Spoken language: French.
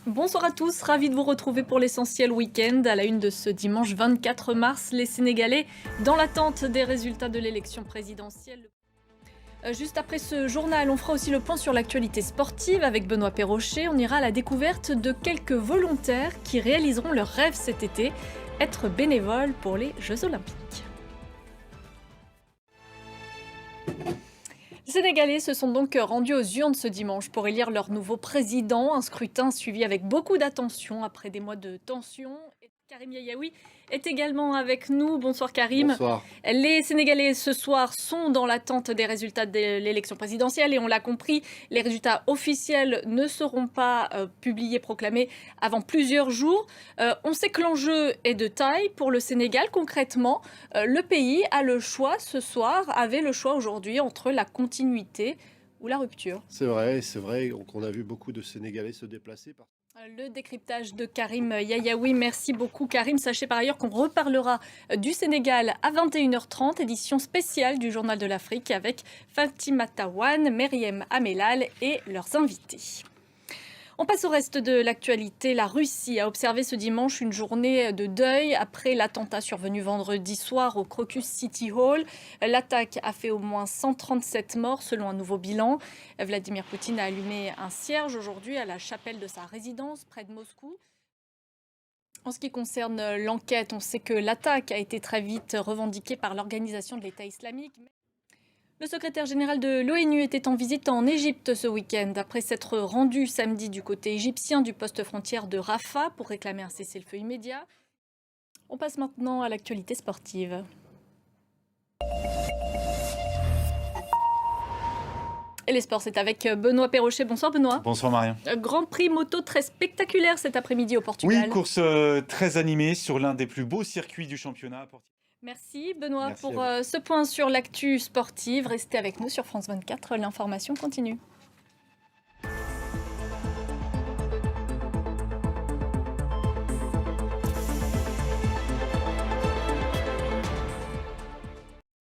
Bonsoir à tous, ravi de vous retrouver pour l'essentiel week-end. À la une de ce dimanche 24 mars, les Sénégalais dans l'attente des résultats de l'élection présidentielle. Juste après ce journal, on fera aussi le point sur l'actualité sportive avec Benoît Perrochet. On ira à la découverte de quelques volontaires qui réaliseront leur rêve cet été, être bénévoles pour les Jeux Olympiques. Les Sénégalais se sont donc rendus aux urnes ce dimanche pour élire leur nouveau président. Un scrutin suivi avec beaucoup d'attention après des mois de tension. Karim Yayaoui est également avec nous. Bonsoir Karim. Bonsoir. Les Sénégalais ce soir sont dans l'attente des résultats de l'élection présidentielle et on l'a compris, les résultats officiels ne seront pas publiés, proclamés avant plusieurs jours. On sait que l'enjeu est de taille pour le Sénégal. Concrètement, le pays a le choix ce soir, avait le choix aujourd'hui entre la continuité ou la rupture. C'est vrai qu'on a vu beaucoup de Sénégalais se déplacer. Le décryptage de Karim Yayaoui. Merci beaucoup Karim. Sachez par ailleurs qu'on reparlera du Sénégal à 21h30, édition spéciale du Journal de l'Afrique avec Fatima Tawan, Meriem Amelal et leurs invités. On passe au reste de l'actualité. La Russie a observé ce dimanche une journée de deuil après l'attentat survenu vendredi soir au Crocus City Hall. L'attaque a fait au moins 137 morts selon un nouveau bilan. Vladimir Poutine a allumé un cierge aujourd'hui à la chapelle de sa résidence près de Moscou. En ce qui concerne l'enquête, on sait que l'attaque a été très vite revendiquée par l'organisation de l'État islamique. Le secrétaire général de l'ONU était en visite en Égypte ce week-end, après s'être rendu samedi du côté égyptien du poste frontière de Rafah pour réclamer un cessez-le-feu immédiat. On passe maintenant à l'actualité sportive. Et les sports, c'est avec Benoît Perrochet. Bonsoir Benoît. Bonsoir Marion. Grand prix moto très spectaculaire cet après-midi au Portugal. Oui, course très animée sur l'un des plus beaux circuits du championnat. Merci Benoît Merci pour ce point sur l'actu sportive. Restez avec nous sur France 24, l'information continue.